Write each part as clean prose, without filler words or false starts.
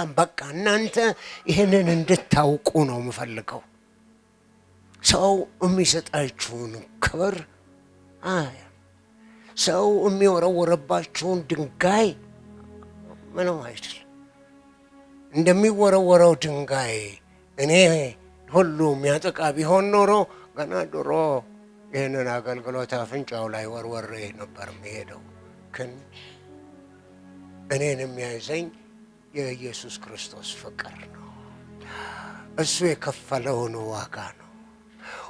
በጣም በቃ እናንተ ይሄንን እንድታውቁ ነው የምፈልገው። ሰው የሚሰጣችሁን ክብር ሰው የሚወረወረባችሁን ድንጋይ ምንም አይደል። እንደሚወረወረው ድንጋይ እኔ ሁሉ የሚያጠቃ ቢሆን ኖሮ ገና ድሮ ይህንን አገልግሎት አፍንጫው ላይ ወርወሬ ነበር የሚሄደው። ግን እኔን የሚያይዘኝ የኢየሱስ ክርስቶስ ፍቅር ነው። እሱ የከፈለውን ዋጋ ነው።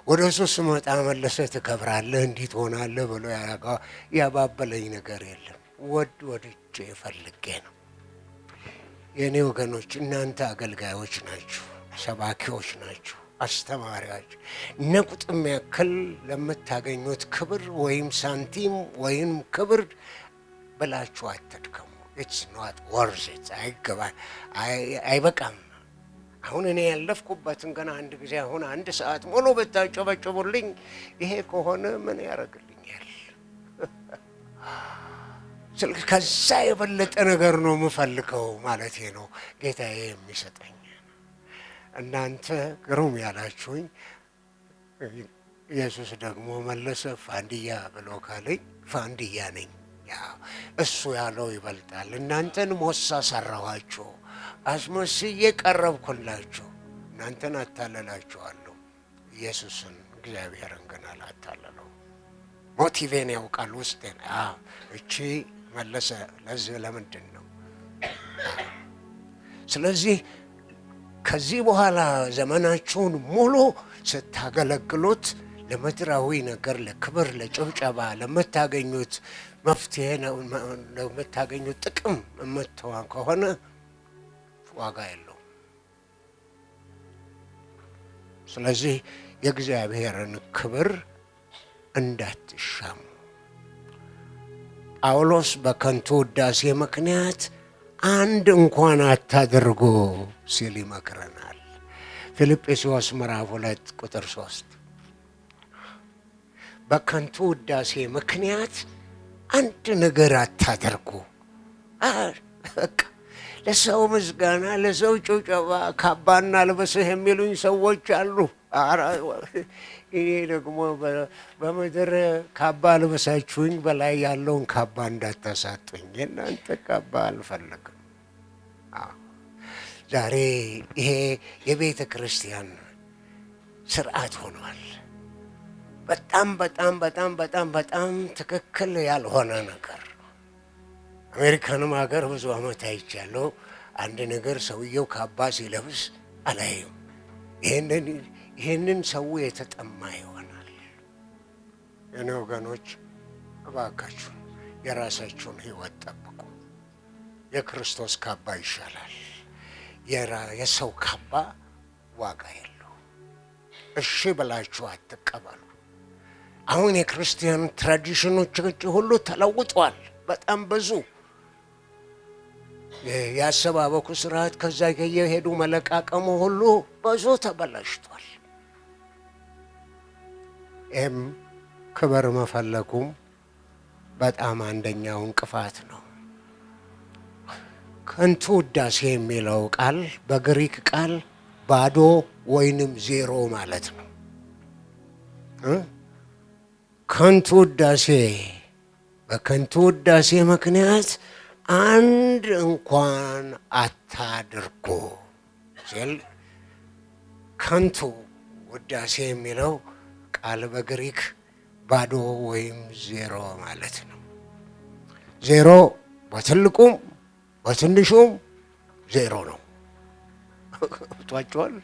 ወደ እሱ ስመጣ መለሰህ ትከብራለህ፣ እንዲህ ትሆናለህ ብሎ ያባበለኝ ነገር የለም። ወድጄ ፈልጌ ነው። የእኔ ወገኖች እናንተ አገልጋዮች ናችሁ፣ ሰባኪዎች ናችሁ፣ አስተማሪዎች። ነቁጥም ያክል ለምታገኙት ክብር ወይም ሳንቲም ወይም ክብር ብላችሁ አትድከሙ። it's not worth it። አይበቃም። አሁን እኔ ያለፍኩበትን ገና አንድ ጊዜ አሁን 1 ሰዓት ሙሉ ብታጨበጭቡልኝ ይሄ ከሆነ ምን ያደርግልኛል? ከዛ የበለጠ ነገር ነው የምፈልገው ማለቴ ነው ጌታዬ የሚሰጠኝ። እናንተ ግሩም ያላችሁኝ። ኢየሱስ ደግሞ መለሰ ፋንድያ ብሎ ካለኝ ፋንድያ ነኝ። እሱ ያለው ይበልጣል። እናንተን ሞሳ ሰራኋችሁ፣ አስመስዬ ቀረብኩላችሁ። እናንተን አታለላችኋለሁ፣ ኢየሱስን እግዚአብሔርን ግን አላታለለው። ሞቲቬን ያውቃል ውስጤን። እቺ መለሰ ለዚህ ለምንድን ነው? ስለዚህ ከዚህ በኋላ ዘመናችሁን ሙሉ ስታገለግሉት ለምድራዊ ነገር፣ ለክብር፣ ለጭብጨባ፣ ለምታገኙት መፍትሄ፣ ለምታገኙት ጥቅም የምትሆን ከሆነ ዋጋ የለውም። ስለዚህ የእግዚአብሔርን ክብር እንዳትሻሙ። ጳውሎስ በከንቱ ውዳሴ ምክንያት አንድ እንኳን አታድርጉ ሲል ይመክረናል። ፊልጵስዩስ ምዕራፍ 2 ቁጥር 3 በከንቱ ውዳሴ ምክንያት አንድ ነገር አታድርጉ። ለሰው ምስጋና፣ ለሰው ጭብጨባ ካባና ልበስህ የሚሉኝ ሰዎች አሉ። ይሄ ደግሞ በምድር ካባ ልበሳችሁኝ በላይ ያለውን ካባ እንዳታሳጡኝ። የእናንተ ካባ አልፈልግም። ዛሬ ይሄ የቤተ ክርስቲያን ስርዓት ሆኗል። በጣም በጣም በጣም በጣም በጣም ትክክል ያልሆነ ነገር። አሜሪካንም ሀገር ብዙ ዓመት አይቻለሁ። አንድ ነገር ሰውየው ካባ ሲለብስ አላየም። ይሄንን ሰው የተጠማ ይሆናል። የኔ ወገኖች እባካችሁ የራሳችሁን ሕይወት ጠብቁ። የክርስቶስ ካባ ይሻላል። የሰው ካባ ዋጋ የለው። እሺ ብላችሁ አትቀበሉ። አሁን የክርስቲያን ትራዲሽኖች ሁሉ ተለውጧል። በጣም ብዙ ያሰባበኩ ስርዓት ከዛ የሄዱ መለቃቀሙ ሁሉ ብዙ ተበላሽቷል። ይህም ክብር መፈለጉም በጣም አንደኛው እንቅፋት ነው። ከንቱ ውዳሴ የሚለው ቃል በግሪክ ቃል ባዶ ወይንም ዜሮ ማለት ነው። ከንቱ ውዳሴ፣ በከንቱ ውዳሴ ምክንያት አንድ እንኳን አታድርጉ ሲል ከንቱ ውዳሴ የሚለው ቃል በግሪክ ባዶ ወይም ዜሮ ማለት ነው። ዜሮ በትልቁም በትንሹም ዜሮ ነው። ጧቸዋል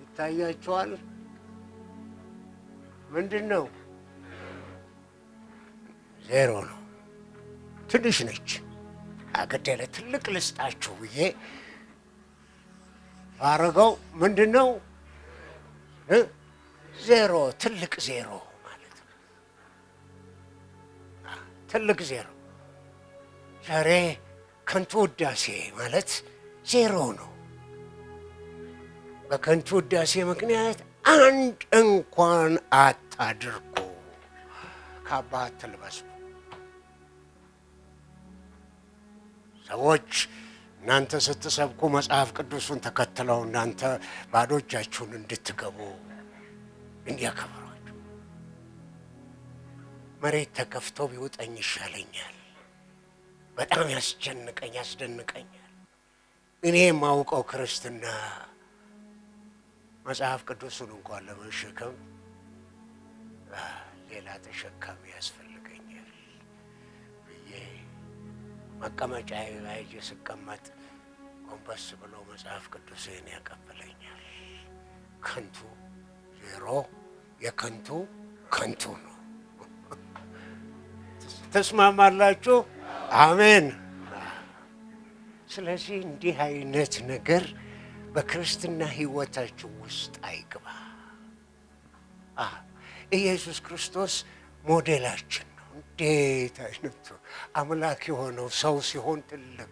ይታያቸዋል። ምንድን ነው? ዜሮ ነው። ትንሽ ነች። አገደለ ትልቅ ልስጣችሁ ብዬ ባረገው ምንድን ነው? ዜሮ። ትልቅ ዜሮ ማለት ነው። ትልቅ ዜሮ። ዛሬ ከንቱ ውዳሴ ማለት ዜሮ ነው። በከንቱ ውዳሴ ምክንያት አንድ እንኳን አታድርጉ። ካባ አትልበሱ። ሰዎች እናንተ ስትሰብኩ መጽሐፍ ቅዱሱን ተከትለው እናንተ ባዶቻችሁን እንድትገቡ እንዲያከብሯችሁ። መሬት ተከፍቶ ቢውጠኝ ይሻለኛል። በጣም ያስደንቀኛል። እኔ የማውቀው ክርስትና መጽሐፍ ቅዱሱን እንኳን ለመሸከም ሌላ ተሸካሚ ያስፈልገኛል ብዬ መቀመጫዬ ላይ ስቀመጥ ጎንበስ ብሎ መጽሐፍ ቅዱሴን ያቀብለኛል። ከንቱ ዜሮ የከንቱ ከንቱ ነው። ተስማማላችሁ? አሜን። ስለዚህ እንዲህ አይነት ነገር በክርስትና ሕይወታችሁ ውስጥ አይግባ። ኢየሱስ ክርስቶስ ሞዴላችን ነው። እንዴት አይነቱ አምላክ የሆነው ሰው ሲሆን ትልቅ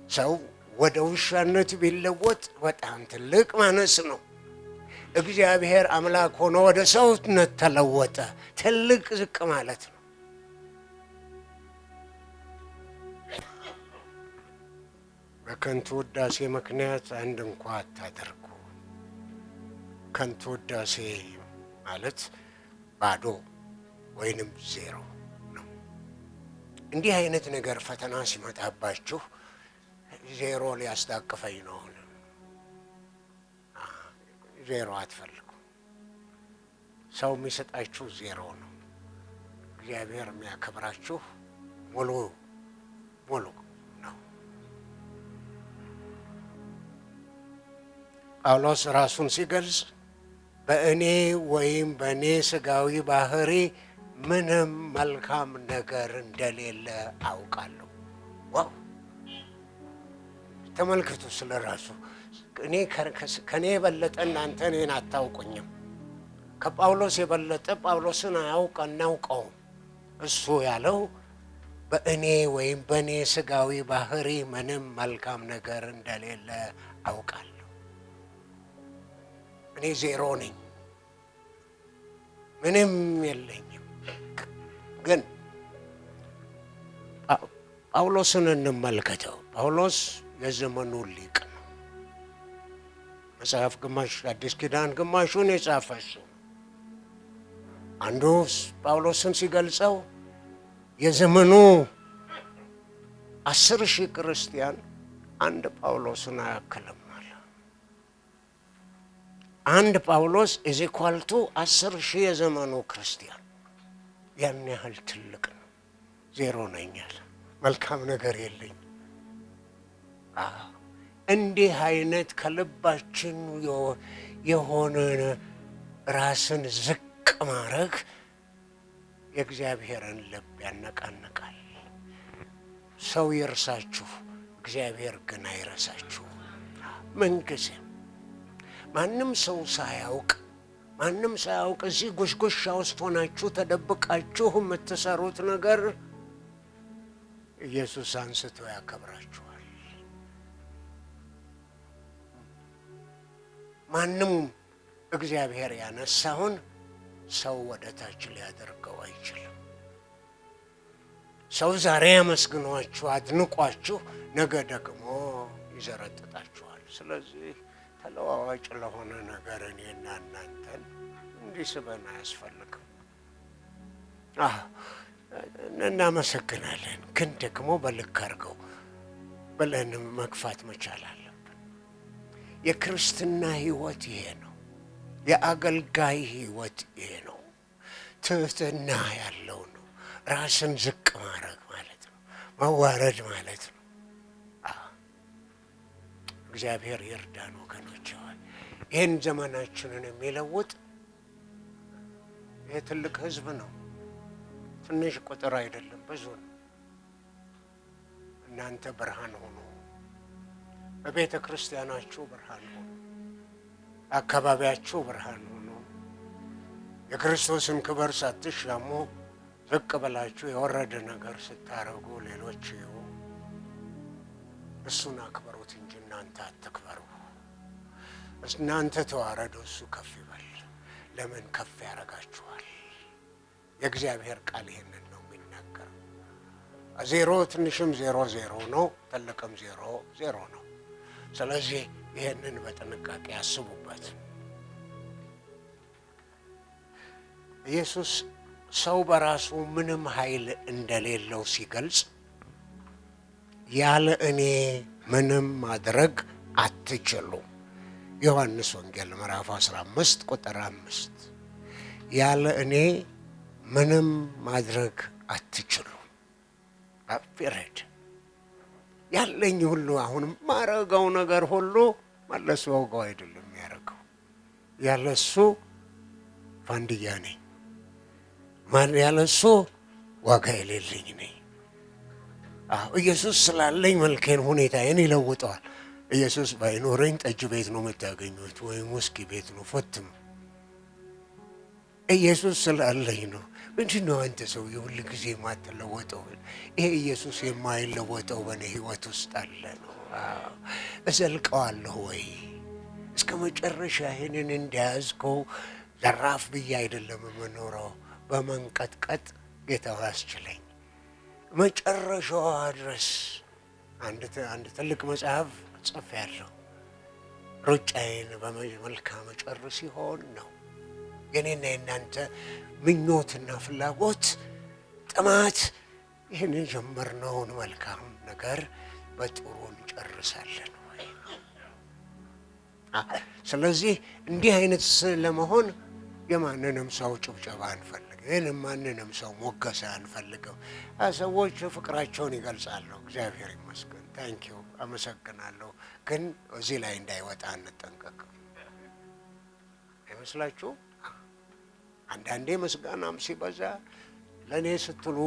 ሰው ወደ ውሻነት ቢለወጥ በጣም ትልቅ ማነስ ነው። እግዚአብሔር አምላክ ሆኖ ወደ ሰውነት ተለወጠ፣ ትልቅ ዝቅ ማለት ነው። በከንቱ ውዳሴ ምክንያት አንድ እንኳ አታደርጉ። ከንቱ ውዳሴ ማለት ባዶ ወይንም ዜሮ ነው። እንዲህ አይነት ነገር ፈተና ሲመጣባችሁ ዜሮ ሊያስታቅፈኝ ነው፣ ዜሮ አትፈልጉ። ሰው የሚሰጣችሁ ዜሮ ነው። እግዚአብሔር የሚያከብራችሁ ሙሉ ነው። ጳውሎስ ራሱን ሲገልጽ በእኔ ወይም በእኔ ሥጋዊ ባህሪ ምንም መልካም ነገር እንደሌለ አውቃለሁ። ዋው! ተመልከቱ ስለ ራሱ። ከእኔ የበለጠ እናንተ እኔን አታውቁኝም። ከጳውሎስ የበለጠ ጳውሎስን አናውቀውም። እሱ ያለው በእኔ ወይም በእኔ ሥጋዊ ባህሪ ምንም መልካም ነገር እንደሌለ አውቃለሁ። እኔ ዜሮ ነኝ፣ ምንም የለኝም። ግን ጳውሎስን እንመልከተው። ጳውሎስ የዘመኑ ሊቅ ነው። መጽሐፍ ግማሽ አዲስ ኪዳን ግማሹን የጻፈ እሱ ነው። አንዱ ጳውሎስን ሲገልጸው የዘመኑ 10,000 ክርስቲያን አንድ ጳውሎስን አያክልም። አንድ ጳውሎስ ኢኳልቱ 10,000 የዘመኑ ክርስቲያን። ያን ያህል ትልቅ ነው። ዜሮ ነኛል፣ መልካም ነገር የለኝ። እንዲህ አይነት ከልባችን የሆነ ራስን ዝቅ ማድረግ የእግዚአብሔርን ልብ ያነቃንቃል። ሰው ይርሳችሁ፣ እግዚአብሔር ግን አይረሳችሁ ምንጊዜም። ማንም ሰው ሳያውቅ እዚህ ጎሽጎሻ ውስጥ ሆናችሁ ተደብቃችሁ የምትሰሩት ነገር ኢየሱስ አንስቶ ያከብራችኋል። ማንም እግዚአብሔር ያነሳውን ሰው ወደ ታች ሊያደርገው አይችልም። ሰው ዛሬ ያመስግኗችሁ አድንቋችሁ ነገ ደግሞ ይዘረጥጣችኋል። ስለዚህ ተለዋዋጭ ለሆነ ነገር እኔና እናንተን እንዲስበን አያስፈልግም። እናመሰግናለን፣ ግን ደግሞ በልክ አድርገው ብለን መግፋት መቻል አለብን። የክርስትና ሕይወት ይሄ ነው። የአገልጋይ ሕይወት ይሄ ነው። ትህትና ያለው ነው። ራስን ዝቅ ማድረግ ማለት ነው። መዋረድ ማለት ነው። እግዚአብሔር ይርዳን ወገኖች። ይህን ዘመናችንን የሚለውጥ ይሄ ትልቅ ሕዝብ ነው። ትንሽ ቁጥር አይደለም፣ ብዙ ነው። እናንተ ብርሃን ሆኑ። በቤተ ክርስቲያናችሁ ብርሃን ሆኑ። አካባቢያችሁ ብርሃን ሆኑ። የክርስቶስን ክብር ሳትሻሙ ዝቅ ብላችሁ የወረደ ነገር ስታረጉ ሌሎች ይሁ እሱን አክብሩት እንጂ እናንተ አትክበሩ። እናንተ ተዋረዱ፣ እሱ ከፍ ይበል። ለምን ከፍ ያደርጋችኋል? የእግዚአብሔር ቃል ይሄንን ነው የሚናገረው። ዜሮ ትንሽም ዜሮ ዜሮ ነው፣ ትልቅም ዜሮ ዜሮ ነው። ስለዚህ ይህንን በጥንቃቄ ያስቡበት። ኢየሱስ ሰው በራሱ ምንም ኃይል እንደሌለው ሲገልጽ ያለ እኔ ምንም ማድረግ አትችሉም። ዮሐንስ ወንጌል ምዕራፍ 15 ቁጥር 5 ያለ እኔ ምንም ማድረግ አትችሉም። አፍረድ ያለኝ ሁሉ አሁን ማረጋው ነገር ሁሉ መለስ ወጋው አይደለም ያረጋው፣ ያለሱ ፋንድያ ነኝ። ማን ያለሱ ዋጋ የሌለኝ ነኝ። ኢየሱስ ስላለኝ መልኬን ሁኔታዬን ይለውጠዋል። ኢየሱስ ባይኖረኝ ጠጅ ቤት ነው የምታገኙት ወይም ውስኪ ቤት ነው ፈትም። ኢየሱስ ስላለኝ ነው። ምንድነው አንተ ሰው የሁሉ ጊዜ ማትለወጠው? ይሄ ኢየሱስ የማይለወጠው በእኔ ህይወት ውስጥ አለ ነው። እዘልቀዋለሁ ወይ እስከ መጨረሻ? ይሄንን እንደያዝከው ዘራፍ ብዬ አይደለም የምኖረው፣ በመንቀጥቀጥ ጌታው ያስችለኝ መጨረሻዋ ድረስ። አንድ ትልቅ መጽሐፍ ጽፌያለሁ። ሩጫዬን በመልካም ጨርስ ሲሆን ነው። የኔና የናንተ ምኞትና ፍላጎት ጥማት ይህን የጀመርነውን መልካም ነገር በጥሩ እንጨርሳለን ወይ? ስለዚህ እንዲህ አይነት ለመሆን የማንንም ሰው ጭብጨባ አንፈልግም፣ ማንንም ሰው ሞገሳ አንፈልግም። ሰዎች ፍቅራቸውን ይገልጻሉ። እግዚአብሔር ይመስገን፣ ታንኪዩ፣ አመሰግናለሁ። ግን እዚህ ላይ እንዳይወጣ እንጠንቀቅ። አይመስላችሁ? አንዳንዴ ምስጋናም ሲበዛ ለእኔ ስትሉ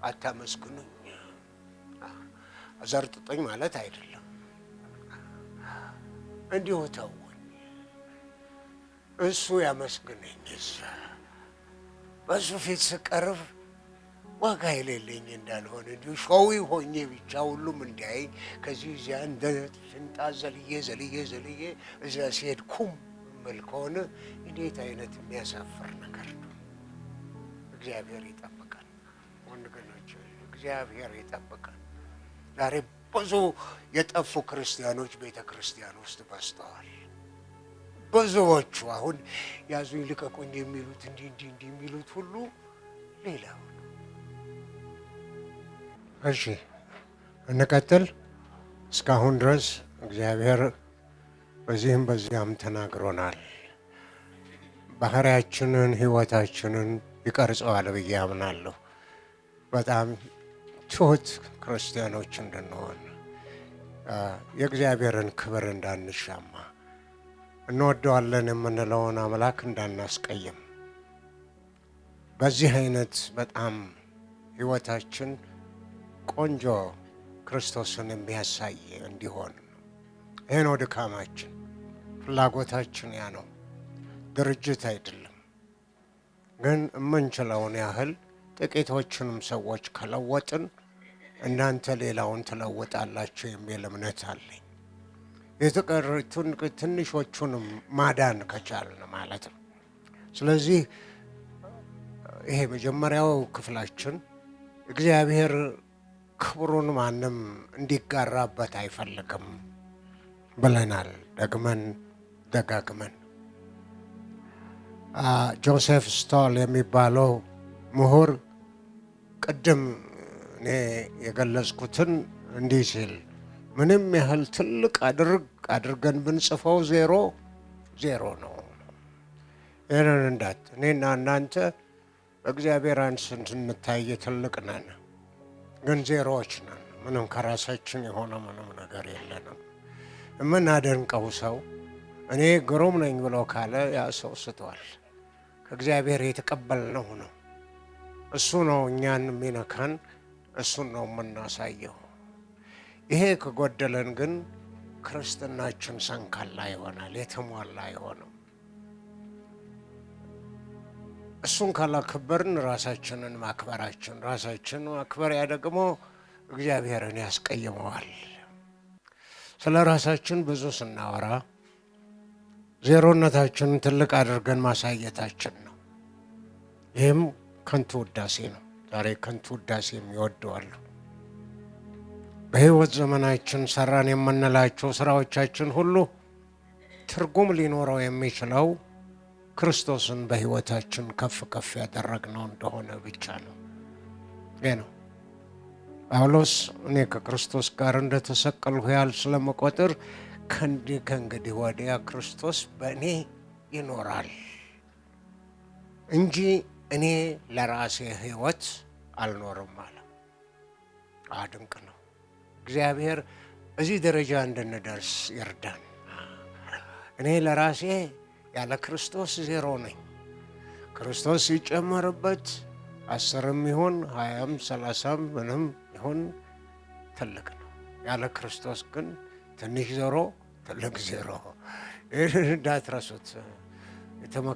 አታመስግኑኝ። አዘርጥጦኝ ማለት አይደለም። እንዲሁ ተውኝ፣ እሱ ያመስግነኝ። በሱ ፊት ስቀርብ ዋጋ የሌለኝ እንዳልሆነ እንዲሁ ሾዊ ሆኜ ብቻ ሁሉም እንዲያይ ከዚህ እዚያ እንደ ሽንጣ ዘልዬ እዚያ ሲሄድ ኩም መል ከሆነ እንዴት አይነት የሚያሳፍር ነገር ነው። እግዚአብሔር ይጠብቃል ወንድሞች፣ እግዚአብሔር ይጠብቃል። ዛሬ ብዙ የጠፉ ክርስቲያኖች ቤተ ክርስቲያን ውስጥ በዝተዋል። ብዙዎቹ አሁን ያዙኝ ልቀቁኝ የሚሉት እንዲህ የሚሉት ሁሉ ሌላው። እሺ እንቀጥል። እስካሁን ድረስ እግዚአብሔር በዚህም በዚያም ተናግሮናል። ባህሪያችንን ህይወታችንን ይቀርጸዋል ብዬ አምናለሁ። በጣም ትሁት ክርስቲያኖች እንድንሆን፣ የእግዚአብሔርን ክብር እንዳንሻማ፣ እንወደዋለን የምንለውን አምላክ እንዳናስቀይም፣ በዚህ አይነት በጣም ህይወታችን ቆንጆ ክርስቶስን የሚያሳይ እንዲሆን ይሄ ነው ድካማችን፣ ፍላጎታችን ያ ነው። ድርጅት አይደለም። ግን የምንችለውን ያህል ጥቂቶችንም ሰዎች ከለወጥን እናንተ ሌላውን ትለውጣላችሁ የሚል እምነት አለኝ። የተቀሩትን ትንሾቹንም ማዳን ከቻልን ማለት ነው። ስለዚህ ይሄ መጀመሪያው ክፍላችን እግዚአብሔር ክብሩን ማንም እንዲጋራበት አይፈልግም ብለናል ደግመን ደጋግመን። ጆሴፍ ስቶል የሚባለው ምሁር ቅድም እኔ የገለጽኩትን እንዲህ ሲል፣ ምንም ያህል ትልቅ አድርገን ብንጽፈው ዜሮ ዜሮ ነው። ይህንን እንዳት እኔና እናንተ በእግዚአብሔር ዓይን ስንታይ ትልቅ ነን፣ ግን ዜሮዎች ነን። ምንም ከራሳችን የሆነ ምንም ነገር የለንም። የምናደንቀው ሰው እኔ ግሩም ነኝ ብሎ ካለ ያ ሰው ስቷል። ከእግዚአብሔር የተቀበልነው ነው። እሱ ነው እኛን የሚነካን፣ እሱን ነው የምናሳየው። ይሄ ከጎደለን ግን ክርስትናችን ሰንካላ ይሆናል፣ የተሟላ አይሆንም። እሱን ካላከበርን ራሳችንን ማክበሪያ ደግሞ እግዚአብሔርን ያስቀይመዋል። ስለ ራሳችን ብዙ ስናወራ ዜሮነታችንን ትልቅ አድርገን ማሳየታችን ነው። ይህም ከንቱ ውዳሴ ነው። ዛሬ ከንቱ ውዳሴ የሚወዱ አሉ። በሕይወት ዘመናችን ሰራን የምንላቸው ስራዎቻችን ሁሉ ትርጉም ሊኖረው የሚችለው ክርስቶስን በሕይወታችን ከፍ ከፍ ያደረግነው እንደሆነ ብቻ ነው። ይህ ነው ጳውሎስ እኔ ከክርስቶስ ጋር እንደተሰቀልሁ ያህል ስለመቆጠር ከእንግዲህ ወዲያ ክርስቶስ በእኔ ይኖራል እንጂ እኔ ለራሴ ሕይወት አልኖርም አለ። ድንቅ ነው። እግዚአብሔር እዚህ ደረጃ እንድንደርስ ይርዳን። እኔ ለራሴ ያለ ክርስቶስ ዜሮ ነኝ። ክርስቶስ ሲጨመርበት 10ም ይሁን 20ም 30ም ምንም ይሁን ትልቅ ነው። ያለ ክርስቶስ ግን ትንሽ ዜሮ ትልቅ ዜሮ። ይህን እንዳትረሱት።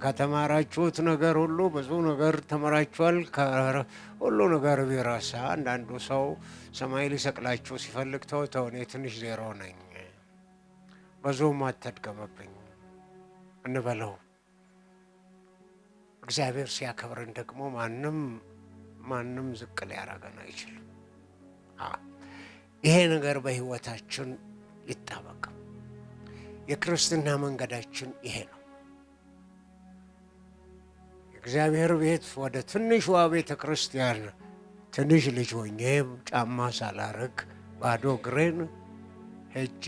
ከተማራችሁት ነገር ሁሉ ብዙ ነገር ተመራችኋል። ሁሉ ነገር ቢረሳ አንዳንዱ ሰው ሰማይ ሊሰቅላችሁ ሲፈልግ ተው እኔ ትንሽ ዜሮ ነኝ፣ ብዙም አትድገምብኝ እንበለው። እግዚአብሔር ሲያከብረን ደግሞ ማንም ዝቅ ሊያደርገን አይችልም። ይሄ ነገር በሕይወታችን ይጣበቅ። የክርስትና መንገዳችን ይሄ ነው። የእግዚአብሔር ቤት ወደ ትንሿ ቤተ ክርስቲያን ትንሽ ልጅ ሆኜ ጫማ ሳላረግ ባዶ እግሬን ሄጄ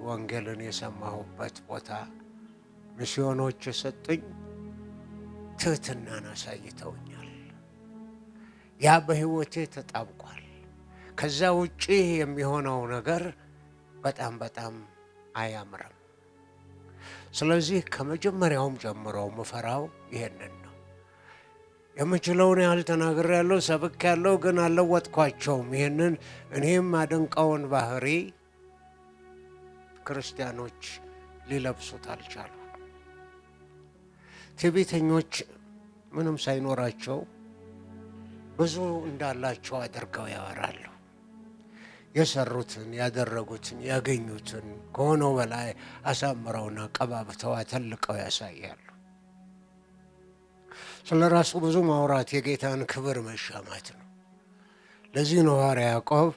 ወንጌልን የሰማሁበት ቦታ ሚስዮኖች የሰጡኝ ትህትናን አሳይተውኛል። ያ በሕይወቴ ተጣብቋል። ከዛ ውጪ የሚሆነው ነገር በጣም አያምርም። ስለዚህ ከመጀመሪያውም ጀምሮ ምፈራው ይሄንን ነው። የምችለውን ያህል ተናግሬያለሁ፣ ሰብኬያለሁ፣ ግን አልለወጥኳቸውም። ይህንን እኔም አደንቀውን ባህሪ ክርስቲያኖች ሊለብሱት አልቻሉ። ትዕቢተኞች ምንም ሳይኖራቸው ብዙ እንዳላቸው አድርገው ያወራሉ። የሰሩትን፣ ያደረጉትን፣ ያገኙትን ከሆነው በላይ አሳምረውና ቀባብተው አተልቀው ያሳያሉ። ስለ ራሱ ብዙ ማውራት የጌታን ክብር መሻማት ነው። ለዚህ ነው ሐዋርያ ያዕቆብ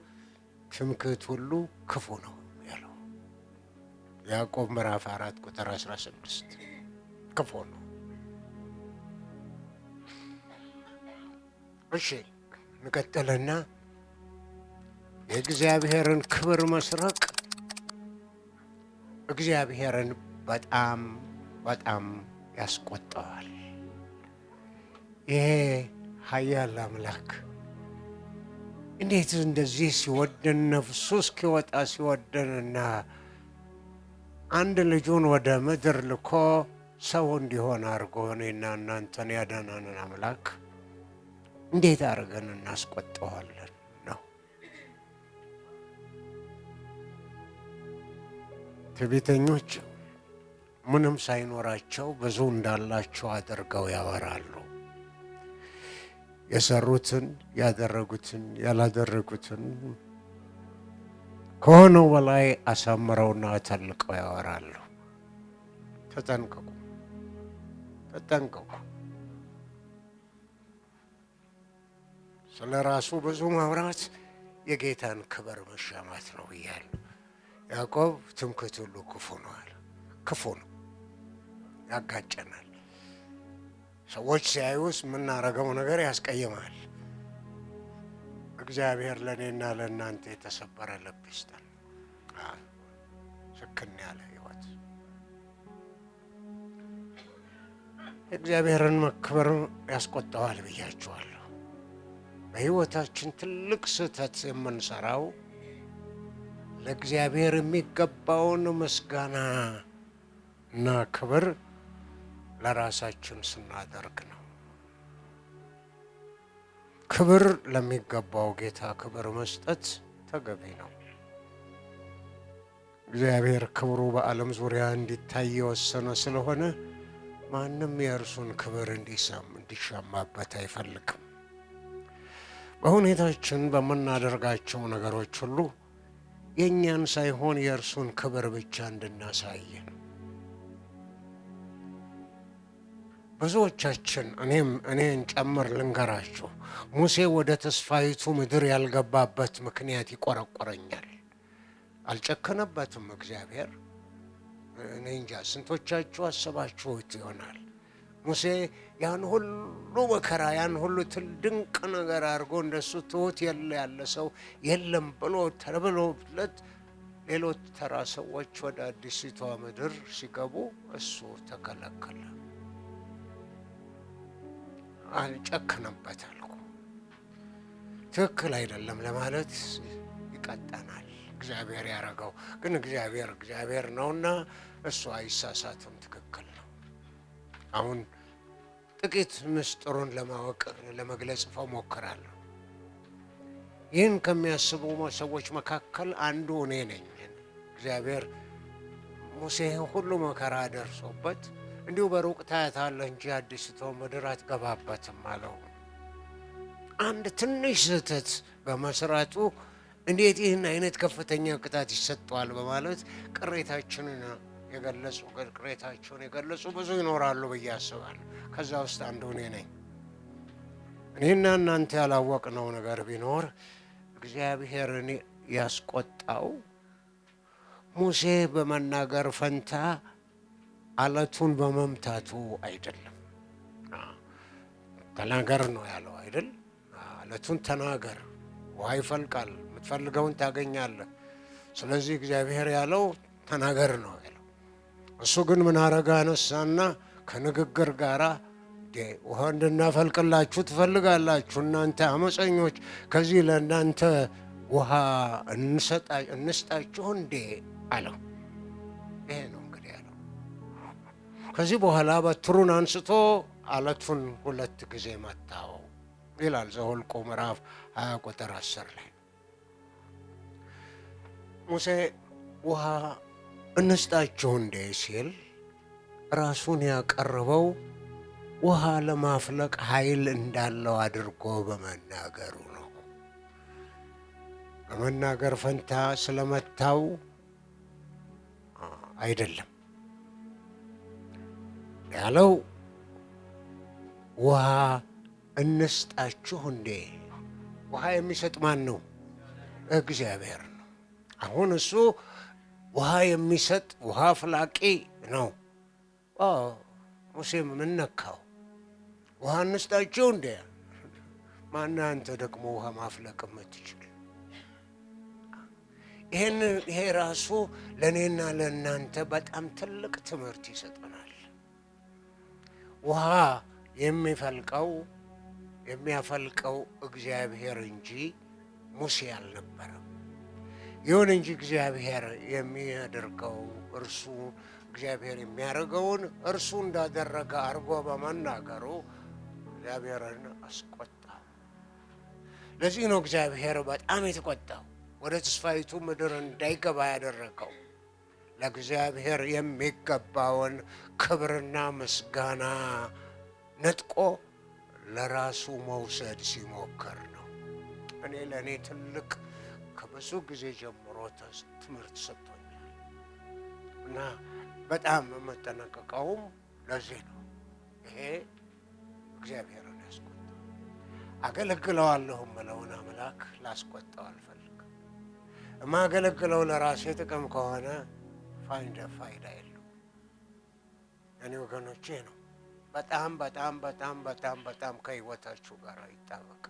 ትምክህት ሁሉ ክፉ ነው ያለው። ያዕቆብ ምዕራፍ 4 ቁጥር 16 ክፉ ነው። እሺ እንቀጥልና የእግዚአብሔርን ክብር መስረቅ እግዚአብሔርን በጣም ያስቆጣዋል። ይሄ ኃያል አምላክ እንዴት እንደዚህ ሲወደን ነፍሱ እስኪወጣ ሲወደንና አንድ ልጁን ወደ ምድር ልኮ ሰው እንዲሆን አድርጎ እኔና እናንተን ያዳነንን አምላክ እንዴት አድርገን እናስቆጣዋለን ነው። ትዕቢተኞች ምንም ሳይኖራቸው ብዙ እንዳላቸው አድርገው ያወራሉ። የሰሩትን፣ ያደረጉትን፣ ያላደረጉትን ከሆነው በላይ አሳምረውና አተልቀው ያወራሉ። ተጠንቀቁ። ስለ ራሱ ብዙ ማውራት የጌታን ክብር መሻማት ነው ብያለሁ። ያዕቆብ ትምክህት ሁሉ ክፉ ነው አለ። ክፉ ነው፣ ያጋጨናል። ሰዎች ሲያዩስ የምናረገው ነገር ያስቀይማል። እግዚአብሔር ለእኔና ለእናንተ የተሰበረ ልብ ይስጠን፣ ስክን ያለ ሕይወት። እግዚአብሔርን መክበር ያስቆጣዋል ብያችኋለሁ። በሕይወታችን ትልቅ ስህተት የምንሰራው ለእግዚአብሔር የሚገባውን ምስጋና እና ክብር ለራሳችን ስናደርግ ነው። ክብር ለሚገባው ጌታ ክብር መስጠት ተገቢ ነው። እግዚአብሔር ክብሩ በዓለም ዙሪያ እንዲታይ የወሰነ ስለሆነ ማንም የእርሱን ክብር እንዲሻማበት አይፈልግም። በሁኔታችን በምናደርጋቸው ነገሮች ሁሉ የእኛን ሳይሆን የእርሱን ክብር ብቻ እንድናሳይ ነው። ብዙዎቻችን እኔን ጨምር ልንገራችሁ፣ ሙሴ ወደ ተስፋይቱ ምድር ያልገባበት ምክንያት ይቆረቆረኛል። አልጨከነበትም እግዚአብሔር። እኔ እንጃ ስንቶቻችሁ አስባችሁት ይሆናል። ሙሴ ያን ሁሉ መከራ ያን ሁሉ ድንቅ ነገር አድርጎ እንደሱ ትሁት ያለ ሰው የለም ብሎ ተብሎለት ሌሎች ተራ ሰዎች ወደ አዲሲቷ ምድር ሲገቡ እሱ ተከለከለ። አልጨከነበት አልኩ። ትክክል አይደለም ለማለት ይቀጠናል። እግዚአብሔር ያደረገው ግን እግዚአብሔር ነውና እሱ አይሳሳትም። ትክክል ነው። አሁን ጥቂት ምስጢሩን ለመግለጽ እሞክራለሁ። ይህን ከሚያስቡ ሰዎች መካከል አንዱ እኔ ነኝ። እግዚአብሔር ሙሴ ሁሉ መከራ ደርሶበት እንዲሁ በሩቅ ታያታለህ እንጂ አዲስቷ ምድር አትገባበትም አለው። አንድ ትንሽ ስህተት በመስራቱ እንዴት ይህን አይነት ከፍተኛ ቅጣት ይሰጠዋል በማለት ቅሬታቸውን የገለጹ ብዙ ይኖራሉ ብዬ አስባለሁ። ከዛ ውስጥ አንዱ እኔ ነኝ። እኔና እናንተ ያላወቅነው ነገር ቢኖር እግዚአብሔርን ያስቆጣው ሙሴ በመናገር ፈንታ አለቱን በመምታቱ አይደለም። ተናገር ነው ያለው አይደል? አለቱን ተናገር፣ ውሃ ይፈልቃል፣ የምትፈልገውን ታገኛለህ። ስለዚህ እግዚአብሔር ያለው ተናገር ነው ያለው። እሱ ግን ምን አረጋ? አነሳና ከንግግር ጋር ውሃ እንድናፈልቅላችሁ ትፈልጋላችሁ እናንተ አመፀኞች፣ ከዚህ ለእናንተ ውሃ እንስጣችሁ እንዴ አለው። ይሄ ነው እንግዲህ ያለው። ከዚህ በኋላ በትሩን አንስቶ አለቱን 2 ጊዜ መታው ይላል ዘኍልቍ ምዕራፍ 20 ቁጥር 10 ላይ። ሙሴ ውሃ እንስጣችሁ እንዴ ሲል ራሱን ያቀረበው ውሃ ለማፍለቅ ኃይል እንዳለው አድርጎ በመናገሩ ነው። በመናገር ፈንታ ስለመታው አይደለም ያለው። ውሃ እንስጣችሁ እንዴ? ውሃ የሚሰጥ ማን ነው? እግዚአብሔር ነው። አሁን እሱ ውሃ የሚሰጥ ውሃ አፍላቂ ነው። ሙሴ ምን ነካው? ውሃ እንስጣችሁ እንዴ? ማነህ አንተ ደግሞ ውሃ ማፍለቅ የምትችል? ይሄ ራሱ ለእኔና ለእናንተ በጣም ትልቅ ትምህርት ይሰጠናል። ውሃ የሚያፈልቀው እግዚአብሔር እንጂ ሙሴ አልነበረም። ይሁን እንጂ እግዚአብሔር የሚያደርገው እግዚአብሔር የሚያደርገውን እርሱ እንዳደረገ አድርጎ በመናገሩ እግዚአብሔርን አስቆጣው። ለዚህ ነው እግዚአብሔር በጣም የተቆጣው፣ ወደ ተስፋይቱ ምድር እንዳይገባ ያደረገው። ለእግዚአብሔር የሚገባውን ክብርና ምስጋና ነጥቆ ለራሱ መውሰድ ሲሞክር ነው። ለእኔ ትልቅ ከብዙ ጊዜ ጀምሮ ትምህርት ሰጥቶኛል እና በጣም የምጠነቀቀውም ለዚህ ነው። ይሄ እግዚአብሔርን ያስቆጣው። አገለግለዋለሁ የምለውን አምላክ ላስቆጣው አልፈልግም። የማገለግለው ለራሴ ጥቅም ከሆነ ፋይዳ የለው። እኔ ወገኖቼ ነው በጣም ከህይወታችሁ ጋር ይጣበቅ።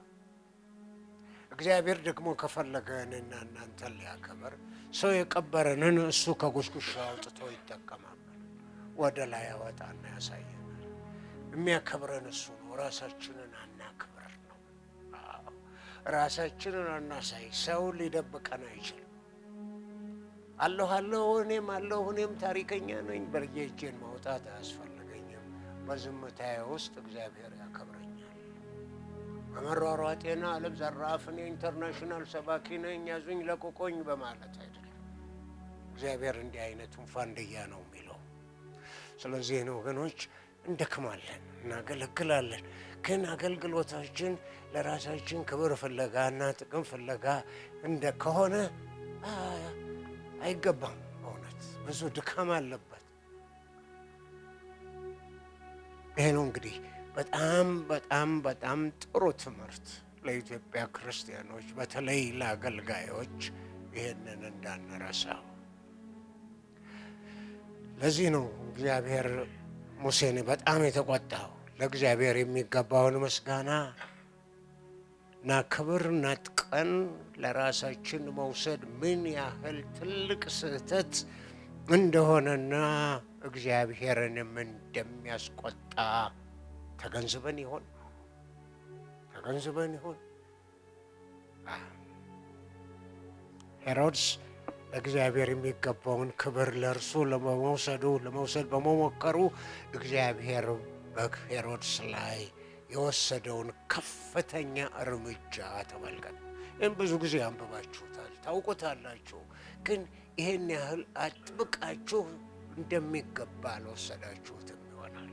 እግዚአብሔር ደግሞ ከፈለገ እኔና እናንተን ሊያከብር ሰው የቀበረንን እሱ ከጉስቁሻ አውጥቶ ይጠቀማል። ወደ ላይ ያወጣና ያሳየናል። የሚያከብረን እሱ ነው። ራሳችንን አናክብር ነው። ራሳችንን አናሳይ። ሰው ሊደብቀን አይችልም። እኔም ታሪከኛ ነኝ ብዬ እጄን ማውጣት አያስፈልገኝም። በዝምታዬ ውስጥ እግዚአብሔር ያከብረኛል። በመሯሯጤና ዓለም ዘራፍ እኔ ኢንተርናሽናል ሰባኪ ነኝ ያዙኝ ለቁቆኝ በማለት አይደለም። እግዚአብሔር እንዲህ አይነቱን ፋንድያ ነው የሚለው። ስለዚህ ነው ወገኖች እንደክማለን፣ እናገለግላለን። ግን አገልግሎታችን ለራሳችን ክብር ፍለጋና ጥቅም ፍለጋ ከሆነ አይገባም። በእውነት ብዙ ድካም አለበት። ይሄ ነው እንግዲህ በጣም በጣም በጣም ጥሩ ትምህርት ለኢትዮጵያ ክርስቲያኖች፣ በተለይ ለአገልጋዮች ይሄንን እንዳንረሳው። ለዚህ ነው እግዚአብሔር ሙሴን በጣም የተቆጣው። ለእግዚአብሔር የሚገባውን ምስጋና እና ክብር ነጥቀን ለራሳችን መውሰድ ምን ያህል ትልቅ ስህተት እንደሆነና እግዚአብሔርንም እንደሚያስቆጣ ተገንዝበን ይሆን? ሄሮድስ ለእግዚአብሔር የሚገባውን ክብር ለእርሱ ለመውሰድ በመሞከሩ እግዚአብሔር በሄሮድስ ላይ የወሰደውን ከፍተኛ እርምጃ ተመልከቱ። ይህን ብዙ ጊዜ አንብባችሁታል፣ ታውቁታላችሁ። ግን ይህን ያህል አጥብቃችሁ እንደሚገባ አልወሰዳችሁትም ይሆናል።